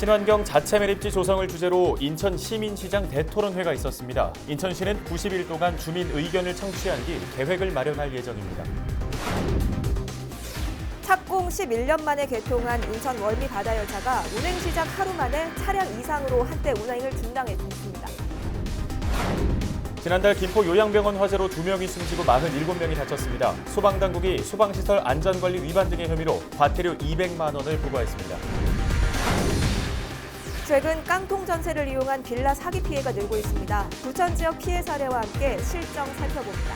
친환경 자체 매립지 조성을 주제로 인천 시민시장 대토론회가 있었습니다. 인천시는 90일 동안 주민 의견을 청취한 뒤 계획을 마련할 예정입니다. 착공 11년 만에 개통한 인천 월미 바다열차가 운행 시작 하루 만에 차량 이상으로 한때 운행을 중단했습니다. 지난달 김포 요양병원 화재로 2명이 숨지고 47명이 다쳤습니다. 소방당국이 소방시설 안전관리 위반 등의 혐의로 과태료 200만 원을 부과했습니다. 최근 깡통 전세를 이용한 빌라 사기 피해가 늘고 있습니다. 부천 지역 피해 사례와 함께 실정 살펴봅니다.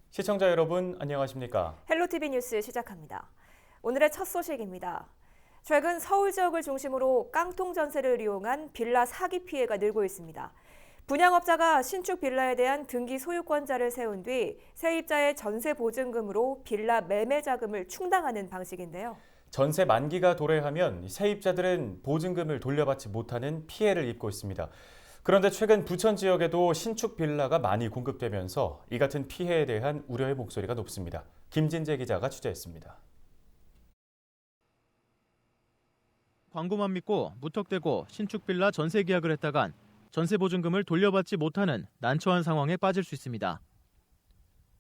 시청자 여러분 안녕하십니까? 헬로티비 뉴스 시작합니다. 오늘의 첫 소식입니다. 최근 서울 지역을 중심으로 깡통 전세를 이용한 빌라 사기 피해가 늘고 있습니다. 분양업자가 신축 빌라에 대한 등기 소유권자를 세운 뒤 세입자의 전세 보증금으로 빌라 매매 자금을 충당하는 방식인데요. 전세 만기가 도래하면 세입자들은 보증금을 돌려받지 못하는 피해를 입고 있습니다. 그런데 최근 부천 지역에도 신축 빌라가 많이 공급되면서 이 같은 피해에 대한 우려의 목소리가 높습니다. 김진재 기자가 취재했습니다. 광고만 믿고 무턱대고 신축 빌라 전세 계약을 했다간 전세 보증금을 돌려받지 못하는 난처한 상황에 빠질 수 있습니다.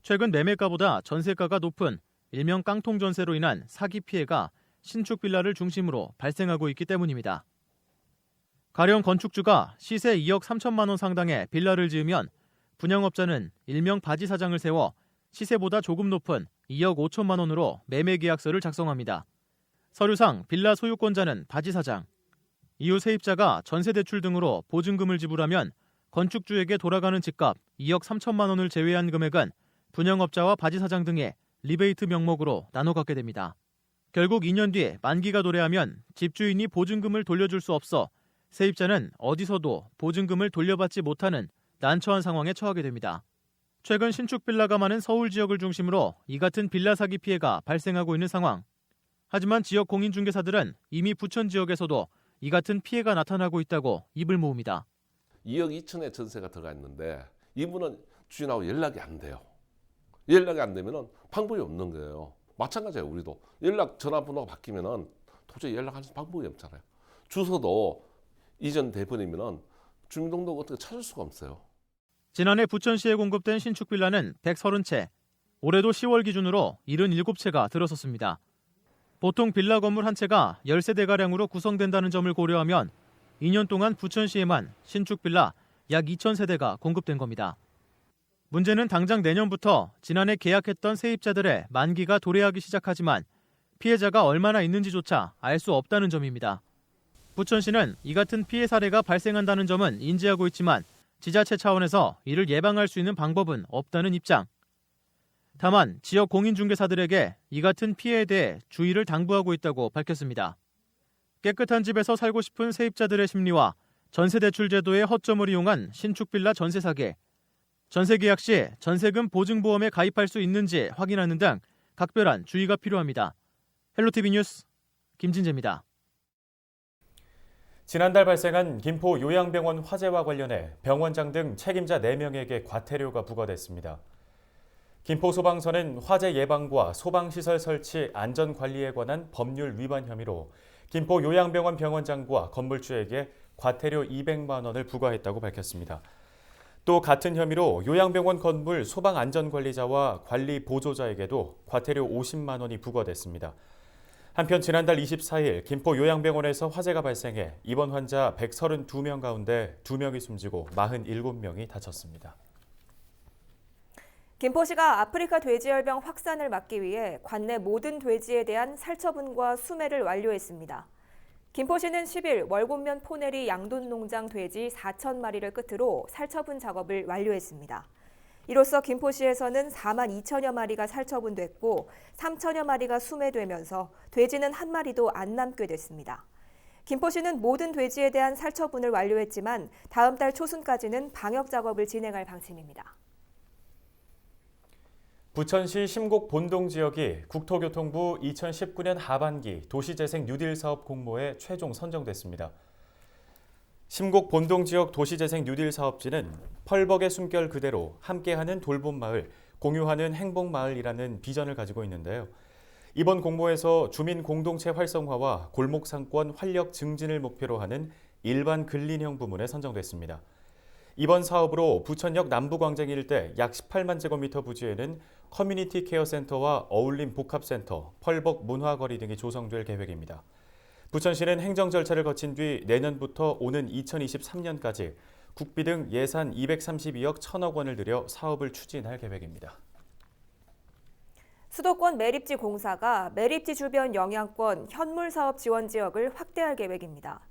최근 매매가보다 전세가가 높은 일명 깡통 전세로 인한 사기 피해가 신축 빌라를 중심으로 발생하고 있기 때문입니다. 가령 건축주가 시세 2억 3천만 원 상당의 빌라를 지으면 분양업자는 일명 바지 사장을 세워 시세보다 조금 높은 2억 5천만 원으로 매매 계약서를 작성합니다. 서류상 빌라 소유권자는 바지 사장, 이후 세입자가 전세 대출 등으로 보증금을 지불하면 건축주에게 돌아가는 집값 2억 3천만 원을 제외한 금액은 분양업자와 바지 사장 등의 리베이트 명목으로 나눠 갖게 됩니다. 결국 2년 뒤에 만기가 도래하면 집주인이 보증금을 돌려줄 수 없어 세입자는 어디서도 보증금을 돌려받지 못하는 난처한 상황에 처하게 됩니다. 최근 신축 빌라가 많은 서울 지역을 중심으로 이 같은 빌라 사기 피해가 발생하고 있는 상황. 하지만 지역 공인중개사들은 이미 부천 지역에서도 이 같은 피해가 나타나고 있다고 입을 모읍니다. 2억 2천의 전세가 들어가 있는데 이분은 주인하고 연락이 안 돼요. 연락이 안 되면 방법이 없는 거예요. 마찬가지예요. 우리도 전화번호가 바뀌면 도저히 연락할 방법이 없잖아요. 주소도 이전 돼버리면 주민등록 어떻게 찾을 수가 없어요. 지난해 부천시에 공급된 신축 빌라는 130채, 올해도 10월 기준으로 77채가 들어섰습니다. 보통 빌라 건물 한 채가 10세대가량으로 구성된다는 점을 고려하면 2년 동안 부천시에만 신축 빌라 약 2,000세대가 공급된 겁니다. 문제는 당장 내년부터 지난해 계약했던 세입자들의 만기가 도래하기 시작하지만 피해자가 얼마나 있는지조차 알 수 없다는 점입니다. 부천시는 이 같은 피해 사례가 발생한다는 점은 인지하고 있지만 지자체 차원에서 이를 예방할 수 있는 방법은 없다는 입장. 다만 지역 공인중개사들에게 이 같은 피해에 대해 주의를 당부하고 있다고 밝혔습니다. 깨끗한 집에서 살고 싶은 세입자들의 심리와 전세대출 제도의 허점을 이용한 신축 빌라 전세 사기, 전세 계약 시 전세금 보증보험에 가입할 수 있는지 확인하는 등 각별한 주의가 필요합니다. 헬로티비 뉴스 김진재입니다. 지난달 발생한 김포 요양병원 화재와 관련해 병원장 등 책임자 4명에게 과태료가 부과됐습니다. 김포소방서는 화재 예방과 소방시설 설치 안전관리에 관한 법률 위반 혐의로 김포 요양병원 병원장과 건물주에게 과태료 200만 원을 부과했다고 밝혔습니다. 또 같은 혐의로 요양병원 건물 소방안전관리자와 관리 보조자에게도 과태료 50만 원이 부과됐습니다. 한편 지난달 24일 김포 요양병원에서 화재가 발생해 입원 환자 132명 가운데 2명이 숨지고 47명이 다쳤습니다. 김포시가 아프리카 돼지열병 확산을 막기 위해 관내 모든 돼지에 대한 살처분과 수매를 완료했습니다. 김포시는 10일 월곤면 포내리 양돈농장 돼지 4,000마리를 끝으로 살처분 작업을 완료했습니다. 이로써 김포시에서는 4만 2천여 마리가 살처분됐고 3천여 마리가 수매되면서 돼지는 한 마리도 안 남게 됐습니다. 김포시는 모든 돼지에 대한 살처분을 완료했지만 다음 달 초순까지는 방역 작업을 진행할 방침입니다. 부천시 심곡 본동 지역이 국토교통부 2019년 하반기 도시재생 뉴딜 사업 공모에 최종 선정됐습니다. 심곡 본동 지역 도시재생 뉴딜 사업지는 펄벅의 숨결 그대로 함께하는 돌봄마을, 공유하는 행복마을이라는 비전을 가지고 있는데요. 이번 공모에서 주민 공동체 활성화와 골목 상권 활력 증진을 목표로 하는 일반 근린형 부문에 선정됐습니다. 이번 사업으로 부천역 남부광장 일대 약 18만 제곱미터 부지에는 커뮤니티 케어 센터와 어울림 복합센터, 펄벅 문화거리 등이 조성될 계획입니다. 부천시는 행정 절차를 거친 뒤 내년부터 오는 2023년까지 국비 등 예산 232억 1천억 원을 들여 사업을 추진할 계획입니다. 수도권 매립지 공사가 매립지 주변 영향권 현물 사업 지원 지역을 확대할 계획입니다.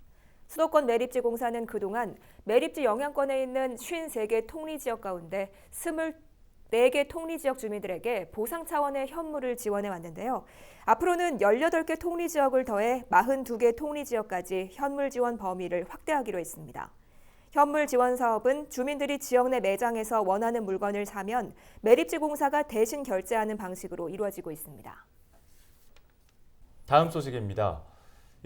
수도권 매립지 공사는 그동안 매립지 영향권에 있는 53개 통리지역 가운데 24개 통리지역 주민들에게 보상 차원의 현물을 지원해 왔는데요. 앞으로는 18개 통리지역을 더해 42개 통리지역까지 현물 지원 범위를 확대하기로 했습니다. 현물 지원 사업은 주민들이 지역 내 매장에서 원하는 물건을 사면 매립지 공사가 대신 결제하는 방식으로 이루어지고 있습니다. 다음 소식입니다.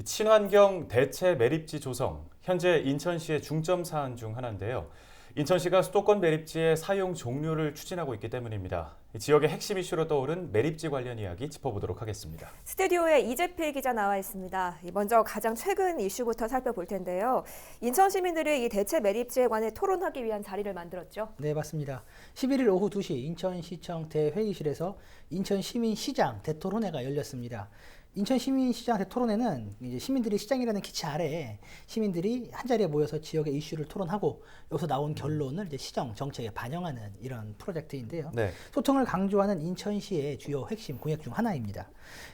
친환경 대체 매립지 조성, 현재 인천시의 중점 사안 중 하나인데요. 인천시가 수도권 매립지의 사용 종료를 추진하고 있기 때문입니다. 지역의 핵심 이슈로 떠오른 매립지 관련 이야기 짚어보도록 하겠습니다. 스튜디오에 이재필 기자 나와 있습니다. 먼저 가장 최근 이슈부터 살펴볼 텐데요. 인천 시민들이 이 대체 매립지에 관해 토론하기 위한 자리를 만들었죠. 네, 맞습니다. 11일 오후 2시 인천시청 대회의실에서 인천시민시장 대토론회가 열렸습니다. 인천시민시장 대토론회는 이제 시민들이 시장이라는 기치 아래에 시민들이 한자리에 모여서 지역의 이슈를 토론하고 여기서 나온 결론을 이제 시정 정책에 반영하는 이런 프로젝트인데요. 네. 소통을 강조하는 인천시의 주요 핵심 공약 중 하나입니다.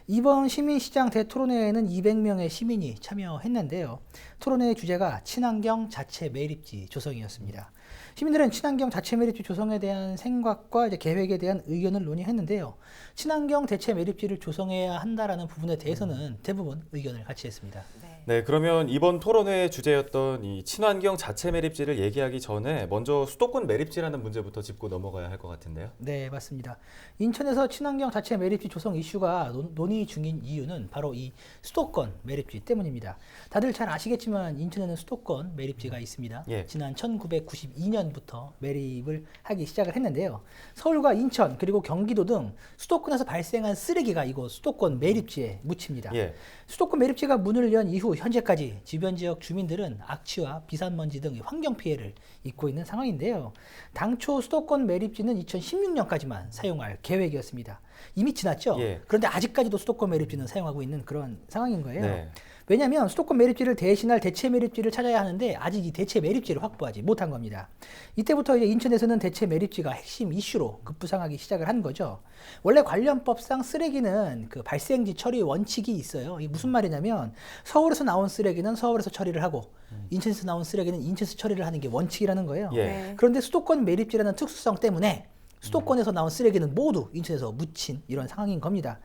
이번 시민시장 대토론회에는 200명의 시민이 참여했는데요. 토론회의 주제가 친환경 자체 매립지 조성이었습니다. 시민들은 친환경 자체 매립지 조성에 대한 생각과 이제 계획에 대한 의견을 논의했는데요. 친환경 대체 매립지를 조성해야 한다라는 부분에 대해서는 대부분 의견을 같이 했습니다. 네, 그러면 이번 토론회의 주제였던 이 친환경 자체 매립지를 얘기하기 전에 먼저 수도권 매립지라는 문제부터 짚고 넘어가야 할 것 같은데요. 네, 맞습니다. 인천에서 친환경 자체 매립지 조성 이슈가 논의 중인 이유는 바로 이 수도권 매립지 때문입니다. 다들 잘 아시겠지만 인천에는 수도권 매립지가 있습니다. 예. 지난 1992년부터 매립을 하기 시작을 했는데요. 서울과 인천 그리고 경기도 등 수도권에서 발생한 쓰레기가 이곳 수도권 매립지에 묻힙니다. 예. 수도권 매립지가 문을 연 이후 현재까지 주변 지역 주민들은 악취와 비산먼지 등 환경 피해를 입고 있는 상황인데요. 당초 수도권 매립지는 2016년까지만 사용할 계획이었습니다. 이미 지났죠? 예. 그런데 아직까지도 수도권 매립지는 사용하고 있는 그런 상황인 거예요. 네. 왜냐하면 수도권 매립지를 대신할 대체 매립지를 찾아야 하는데 아직 이 대체 매립지를 확보하지 못한 겁니다. 이때부터 이제 인천에서는 대체 매립지가 핵심 이슈로 급부상하기 시작을 한 거죠. 원래 관련법상 쓰레기는 그 발생지 처리 원칙이 있어요. 이게 무슨 말이냐면 서울에서 나온 쓰레기는 서울에서 처리를 하고 인천에서 나온 쓰레기는 인천에서 처리를 하는 게 원칙이라는 거예요. 예. 네. 그런데 수도권 매립지라는 특수성 때문에 수도권에서 나온 쓰레기는 모두 인천에서 묻힌 이런 상황인 겁니다.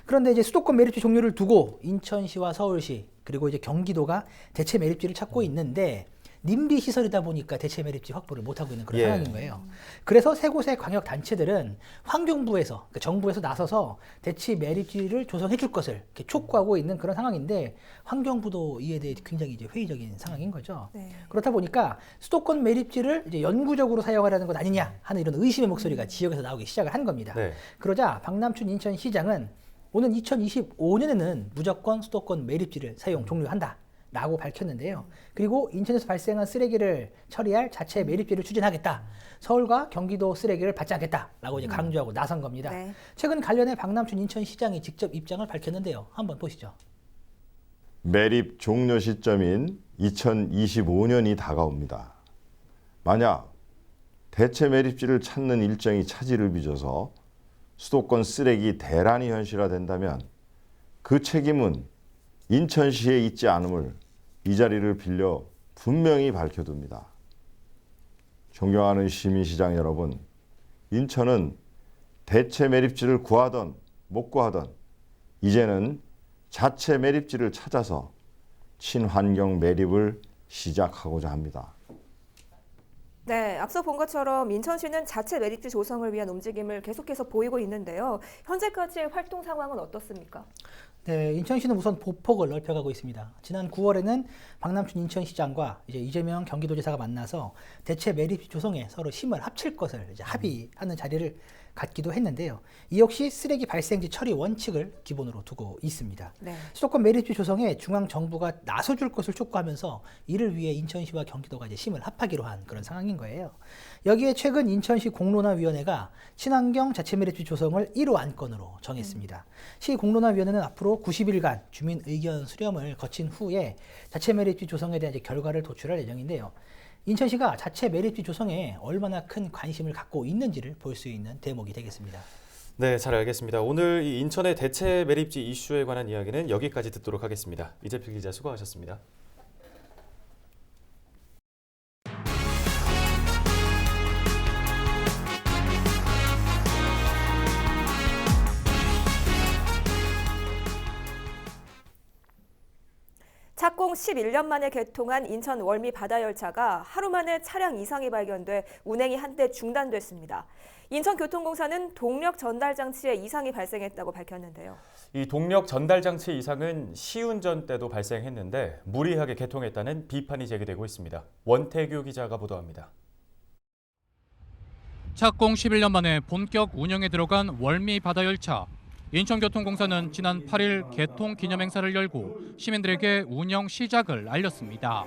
그런데 이제 수도권 매립지 종료를 두고 인천시와 서울시 그리고 이제 경기도가 대체 매립지를 찾고 있는데 님비 시설이다 보니까 대체 매립지 확보를 못하고 있는 그런 예. 상황인 거예요. 그래서 세 곳의 광역 단체들은 환경부에서 그러니까 정부에서 나서서 대체 매립지를 조성해 줄 것을 이렇게 촉구하고 있는 그런 상황인데 환경부도 이에 대해 굉장히 이제 회의적인 상황인 거죠. 네. 그렇다 보니까 수도권 매립지를 이제 영구적으로 사용하려는 것 아니냐 하는 이런 의심의 목소리가 지역에서 나오기 시작을 한 겁니다. 네. 그러자 박남춘 인천시장은 오는 2025년에는 무조건 수도권 매립지를 사용 종료한다. 라고 밝혔는데요. 그리고 인천에서 발생한 쓰레기를 처리할 자체 매립지를 추진하겠다. 서울과 경기도 쓰레기를 받지 않겠다라고 이제 강조하고 나선 겁니다. 네. 최근 관련해 박남춘 인천시장이 직접 입장을 밝혔는데요. 한번 보시죠. 매립 종료 시점인 2025년이 다가옵니다. 만약 대체 매립지를 찾는 일정이 차질을 빚어서 수도권 쓰레기 대란이 현실화된다면 그 책임은 인천시에 있지 않음을 이 자리를 빌려 분명히 밝혀둡니다. 존경하는 시민시장 여러분, 인천은 대체 매립지를 구하던 못 구하던 이제는 자체 매립지를 찾아서 친환경 매립을 시작하고자 합니다. 네, 앞서 본 것처럼 인천시는 자체 매립지 조성을 위한 움직임을 계속해서 보이고 있는데요. 현재까지의 활동 상황은 어떻습니까? 네, 인천시는 우선 보폭을 넓혀가고 있습니다. 지난 9월에는 박남춘 인천시장과 이제 이재명 경기도지사가 만나서 대체 매립지 조성에 서로 힘을 합칠 것을 이제 합의하는 자리를 갖기도 했는데요. 이 역시 쓰레기 발생지 처리 원칙을 기본으로 두고 있습니다. 네. 수도권 매립지 조성에 중앙 정부가 나서줄 것을 촉구하면서 이를 위해 인천시와 경기도가 이제 힘을 합하기로 한 그런 상황인 거예요. 여기에 최근 인천시 공론화위원회가 친환경 자체 매립지 조성을 1호 안건으로 정했습니다. 시 공론화위원회는 앞으로 90일간 주민 의견 수렴을 거친 후에 자체 매립지 조성에 대한 이제 결과를 도출할 예정인데요. 인천시가 자체 매립지 조성에 얼마나 큰 관심을 갖고 있는지를 볼 수 있는 대목이 되겠습니다. 네, 잘 알겠습니다. 오늘 이 인천의 대체 매립지 이슈에 관한 이야기는 여기까지 듣도록 하겠습니다. 이재필 기자 수고하셨습니다. 착공 11년 만에 개통한 인천 월미 바다열차가 하루 만에 차량 이상이 발견돼 운행이 한때 중단됐습니다. 인천교통공사는 동력 전달 장치에 이상이 발생했다고 밝혔는데요. 이 동력 전달 장치 이상은 시운전 때도 발생했는데 무리하게 개통했다는 비판이 제기되고 있습니다. 원태규 기자가 보도합니다. 착공 11년 만에 본격 운영에 들어간 월미 바다열차. 인천교통공사는 지난 8일 개통 기념행사를 열고 시민들에게 운영 시작을 알렸습니다.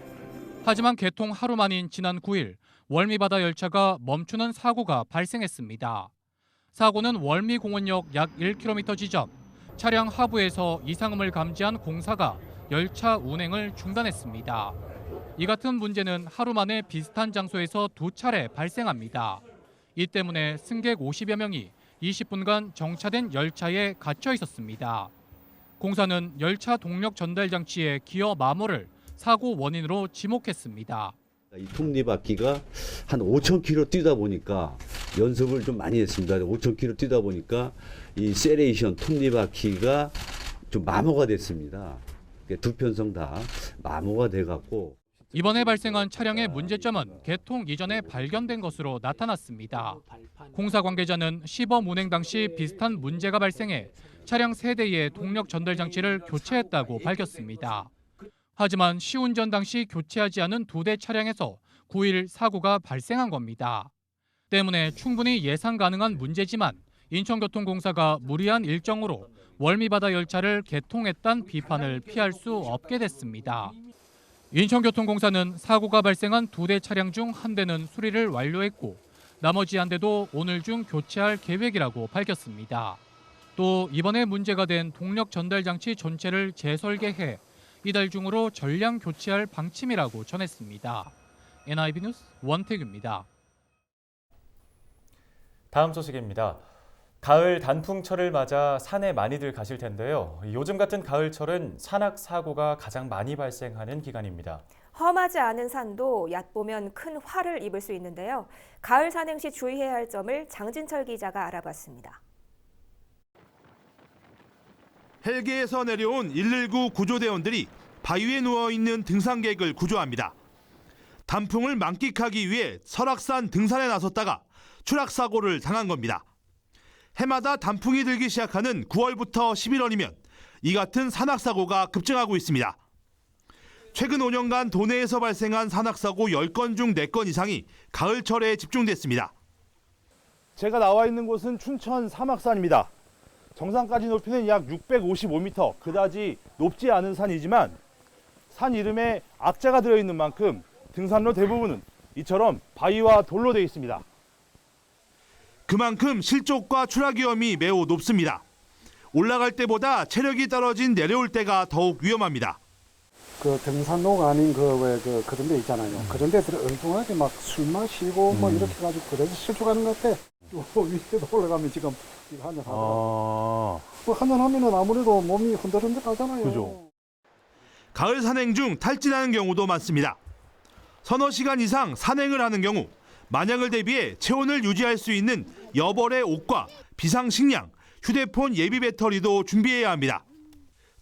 하지만 개통 하루 만인 지난 9일 월미 바다열차가 멈추는 사고가 발생했습니다. 사고는 월미공원역 약 1km 지점, 차량 하부에서 이상음을 감지한 공사가 열차 운행을 중단했습니다. 이 같은 문제는 하루 만에 비슷한 장소에서 2차례 발생합니다. 이 때문에 승객 50여 명이 20분간 정차된 열차에 갇혀 있었습니다. 공사는 열차 동력 전달 장치의 기어 마모를 사고 원인으로 지목했습니다. 이 톱니바퀴가 한 5,000km 뛰다 보니까 연습을 좀 많이 했습니다. 5,000km 뛰다 보니까 이 세레이션 톱니바퀴가 좀 마모가 됐습니다. 두 편성 다 마모가 돼갖고. 이번에 발생한 차량의 문제점은 개통 이전에 발견된 것으로 나타났습니다. 공사 관계자는 시범 운행 당시 비슷한 문제가 발생해 차량 3대의 동력 전달 장치를 교체했다고 밝혔습니다. 하지만 시운전 당시 교체하지 않은 2대 차량에서 9일 사고가 발생한 겁니다. 때문에 충분히 예상 가능한 문제지만 인천교통공사가 무리한 일정으로 월미바다 열차를 개통했다는 비판을 피할 수 없게 됐습니다. 인천교통공사는 사고가 발생한 2대 차량 중 1대는 수리를 완료했고 나머지 1대도 오늘 중 교체할 계획이라고 밝혔습니다. 또 이번에 문제가 된 동력 전달 장치 전체를 재설계해 이달 중으로 전량 교체할 방침이라고 전했습니다. NIB 뉴스 원태규입니다. 다음 소식입니다. 가을 단풍철을 맞아 산에 많이들 가실 텐데요. 요즘 같은 가을철은 산악 사고가 가장 많이 발생하는 기간입니다. 험하지 않은 산도 얕보면 큰 화를 입을 수 있는데요. 가을 산행 시 주의해야 할 점을 장진철 기자가 알아봤습니다. 헬기에서 내려온 119 구조대원들이 바위에 누워있는 등산객을 구조합니다. 단풍을 만끽하기 위해 설악산 등산에 나섰다가 추락사고를 당한 겁니다. 해마다 단풍이 들기 시작하는 9월부터 11월이면 이 같은 산악사고가 급증하고 있습니다. 최근 5년간 도내에서 발생한 산악사고 10건 중 4건 이상이 가을철에 집중됐습니다. 제가 나와 있는 곳은 춘천 사막산입니다. 정상까지 높이는 약 655m, 그다지 높지 않은 산이지만 산 이름에 악자가 들어있는 만큼 등산로 대부분은 이처럼 바위와 돌로 되어 있습니다. 그만큼 실족과 추락 위험이 매우 높습니다. 올라갈 때보다 체력이 떨어진 내려올 때가 더욱 위험합니다. 그 등산로가 아닌 그런 데 있잖아요. 그런 데들 엉뚱하게 막 술 마시고 뭐 이렇게 해가지고 그래서 실족하는 것 같아. 위에도 올라가면 지금 한잔 하더라고요. 한잔 하면은 아무래도 몸이 흔들흔들 하잖아요. 그죠. 가을 산행 중 탈진하는 경우도 많습니다. 서너 시간 이상 산행을 하는 경우 만약을 대비해 체온을 유지할 수 있는 여벌의 옷과 비상식량, 휴대폰 예비 배터리도 준비해야 합니다.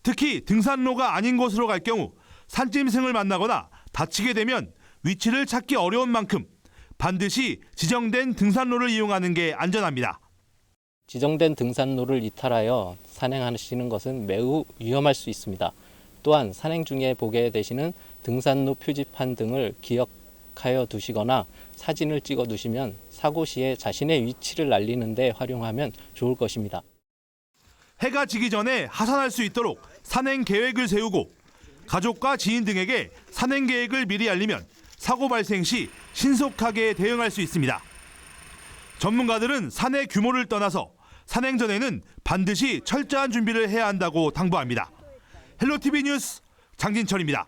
특히 등산로가 아닌 곳으로 갈 경우 산짐승을 만나거나 다치게 되면 위치를 찾기 어려운 만큼 반드시 지정된 등산로를 이용하는 게 안전합니다. 지정된 등산로를 이탈하여 산행하시는 것은 매우 위험할 수 있습니다. 또한 산행 중에 보게 되시는 등산로 표지판 등을 기억하여 두시거나 사진을 찍어 두시면 사고 시에 자신의 위치를 알리는 데 활용하면 좋을 것입니다. 해가 지기 전에 하산할 수 있도록 산행 계획을 세우고 가족과 지인 등에게 산행 계획을 미리 알리면 사고 발생 시 신속하게 대응할 수 있습니다. 전문가들은 산의 규모를 떠나서 산행 전에는 반드시 철저한 준비를 해야 한다고 당부합니다. 헬로티비 뉴스 장진철입니다.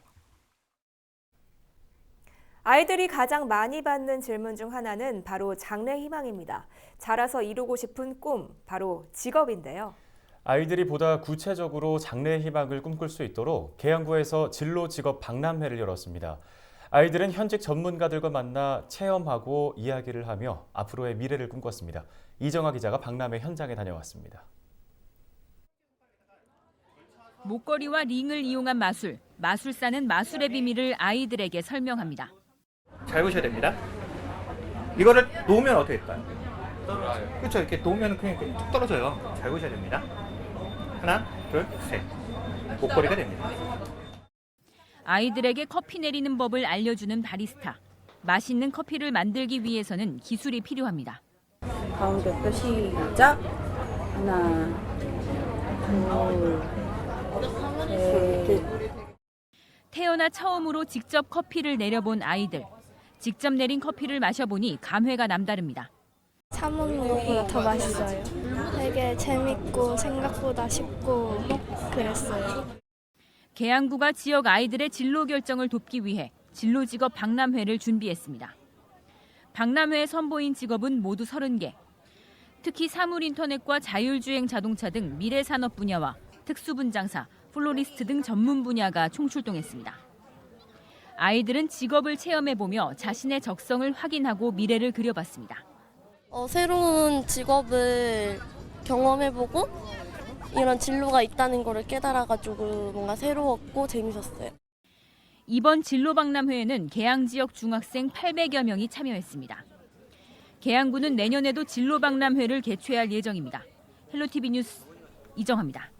아이들이 가장 많이 받는 질문 중 하나는 바로 장래 희망입니다. 자라서 이루고 싶은 꿈, 바로 직업인데요. 아이들이 보다 구체적으로 장래 희망을 꿈꿀 수 있도록 계양구에서 진로 직업 박람회를 열었습니다. 아이들은 현직 전문가들과 만나 체험하고 이야기를 하며 앞으로의 미래를 꿈꿨습니다. 이정아 기자가 박람회 현장에 다녀왔습니다. 목걸이와 링을 이용한 마술, 마술사는 마술의 비밀을 아이들에게 설명합니다. 잘 보셔야 됩니다. 이거를 놓으면 어떻게 될까요? 떨어져요. 그렇죠. 이렇게 놓으면 그냥 뚝 떨어져요. 잘 보셔야 됩니다. 하나, 둘, 셋. 목걸이가 됩니다. 아이들에게 커피 내리는 법을 알려주는 바리스타. 맛있는 커피를 만들기 위해서는 기술이 필요합니다. 가운데부터 시작. 하나, 둘, 셋. 태어나 처음으로 직접 커피를 내려본 아이들. 직접 내린 커피를 마셔보니 감회가 남다릅니다. 사 먹는 것보다 더 맛있어요. 되게 재밌고 생각보다 쉽고 그랬어요. 계양구가 지역 아이들의 진로 결정을 돕기 위해 진로 직업 박람회를 준비했습니다. 박람회에 선보인 직업은 모두 30개. 특히 사물 인터넷과 자율주행 자동차 등 미래 산업 분야와 특수분장사, 플로리스트 등 전문 분야가 총출동했습니다. 아이들은 직업을 체험해보며 자신의 적성을 확인하고 미래를 그려봤습니다. 새로운 직업을 경험해보고 이런 진로가 있다는 것을 깨달아가지고 뭔가 새로웠고 재밌었어요. 이번 진로 박람회에는 계양 지역 중학생 800여 명이 참여했습니다. 계양구는 내년에도 진로 박람회를 개최할 예정입니다. 헬로티비 뉴스 이정아입니다.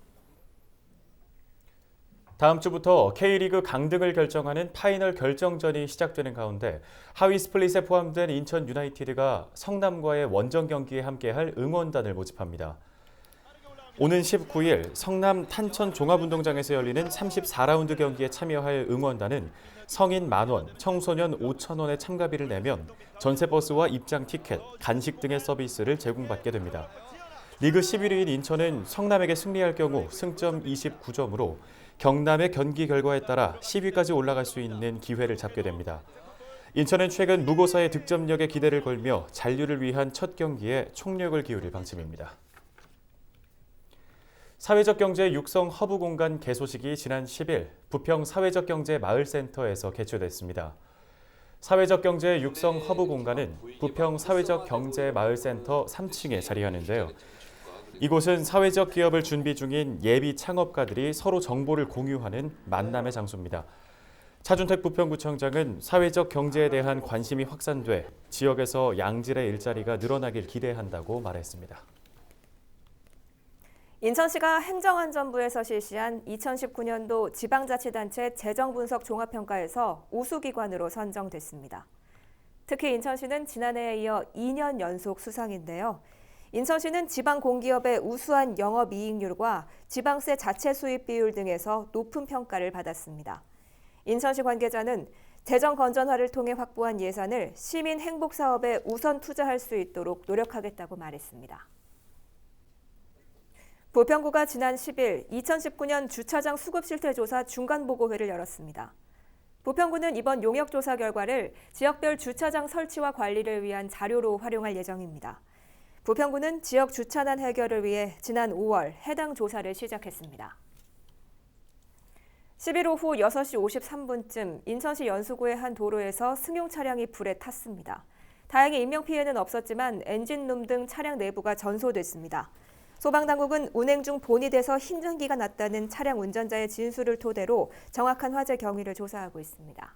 다음 주부터 K리그 강등을 결정하는 파이널 결정전이 시작되는 가운데 하위 스플릿에 포함된 인천 유나이티드가 성남과의 원정 경기에 함께할 응원단을 모집합니다. 오는 19일 성남 탄천 종합운동장에서 열리는 34라운드 경기에 참여할 응원단은 성인 10,000원, 청소년 5,000원의 참가비를 내면 전세버스와 입장 티켓, 간식 등의 서비스를 제공받게 됩니다. 리그 11위인 인천은 성남에게 승리할 경우 승점 29점으로 경남의 경기 결과에 따라 10위까지 올라갈 수 있는 기회를 잡게 됩니다. 인천은 최근 무고사의 득점력에 기대를 걸며 잔류를 위한 첫 경기에 총력을 기울일 방침입니다. 사회적 경제 육성 허브 공간 개소식이 지난 10일 부평 사회적 경제 마을센터에서 개최됐습니다. 사회적 경제 육성 허브 공간은 부평 사회적 경제 마을센터 3층에 자리하는데요. 이곳은 사회적 기업을 준비 중인 예비 창업가들이 서로 정보를 공유하는 만남의 장소입니다. 차준택 부평구청장은 사회적 경제에 대한 관심이 확산돼 지역에서 양질의 일자리가 늘어나길 기대한다고 말했습니다. 인천시가 행정안전부에서 실시한 2019년도 지방자치단체 재정분석 종합평가에서 우수기관으로 선정됐습니다. 특히 인천시는 지난해에 이어 2년 연속 수상인데요. 인천시는 지방 공기업의 우수한 영업이익률과 지방세 자체 수입 비율 등에서 높은 평가를 받았습니다. 인천시 관계자는 재정 건전화를 통해 확보한 예산을 시민 행복 사업에 우선 투자할 수 있도록 노력하겠다고 말했습니다. 부평구가 지난 10일 2019년 주차장 수급 실태 조사 중간보고회를 열었습니다. 부평구는 이번 용역조사 결과를 지역별 주차장 설치와 관리를 위한 자료로 활용할 예정입니다. 부평구는 지역 주차난 해결을 위해 지난 5월 해당 조사를 시작했습니다. 10일 오후 6시 53분쯤 인천시 연수구의 한 도로에서 승용 차량이 불에 탔습니다. 다행히 인명피해는 없었지만 엔진룸 등 차량 내부가 전소됐습니다. 소방당국은 운행 중 본이 돼서 흰 전기가 났다는 차량 운전자의 진술을 토대로 정확한 화재 경위를 조사하고 있습니다.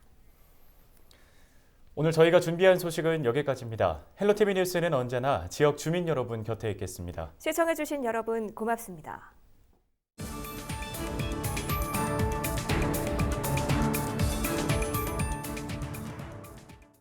오늘 저희가 준비한 소식은 여기까지입니다. 헬로티비 뉴스는 언제나 지역 주민 여러분 곁에 있겠습니다. 시청해주신 여러분 고맙습니다.